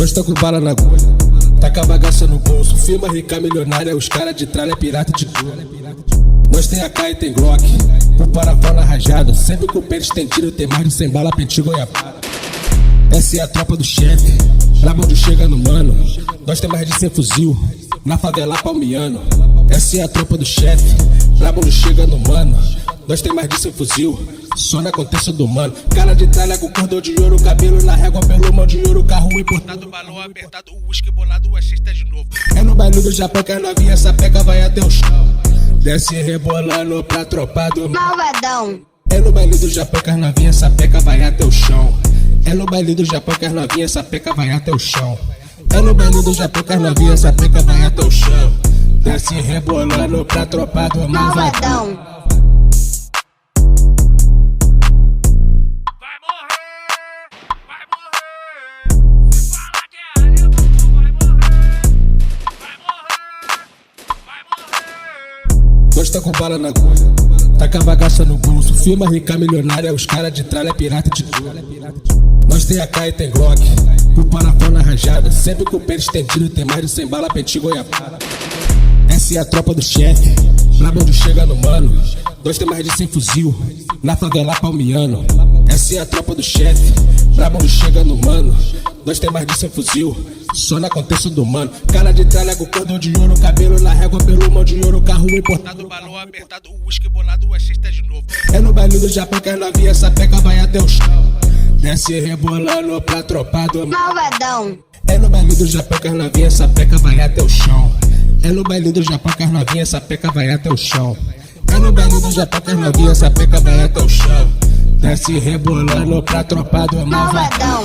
Gosta com bala na agulha, taca a bagaça no bolso. Firma rica milionária, os cara de tralha é pirata de gol. Nós tem AK e tem Glock, por parafona rajada. Sempre com o pênis tem tiro, tem mais de 100 bala, penti goiabada. Essa é a tropa do chefe, lá onde chega no mano. Nós tem mais de 100 fuzil, na favela palmiano. Essa é a tropa do chefe, lá onde chega no mano. Nós tem mais de 100 fuzil, só na contexto do mano. Cara de tralha com cordão de ouro, cabelo na régua pelo mão de ouro. Carro importado, balão apertado, o uísque bolado, a cesta de novo. É no baile do Japão que a novinha sapeca vai até o chão. Desce rebolando pra tropa do malvadão. É no baile do Japão que a novinha sapeca vai até o chão. É no baile do Japão que a novinha sapeca vai até o chão. É no baile do Japão que a novinha sapeca vai até o chão. Desce rebolando pra tropa do malvadão. Gosta com bala na agulha, taca a bagaça no bolso. Firma rica milionária, os cara de tralha é pirata de gol. Nós tem AK e tem Glock, por parafona rajada. Sempre com o pênis tem tiro, tem mais de 100 bala, penti goiabada. Essa é a tropa do chefe, lá onde chega no mano. Nós tem mais de 100 fuzil, na favela palmiano. Essa é a tropa do chefe, lá onde chega no mano. Nós tem mais de 100 fuzil, só na contexto do mano. Cara de tralha com cordão de ouro, cabelo na régua pelo mão de ouro. Carro importado, balão apertado, o uísque bolado, a cesta de novo. É no baile do Japão que a novinha sapeca vai até o chão. Desce rebolando pra tropa do malvadão. É no baile do Japão que a novinha sapeca vai até o chão. É no baile do Japão que a novinha sapeca vai até o chão. É no baile do Japão que a novinha sapeca vai até o chão. Desce rebolando pra tropa do malvadão.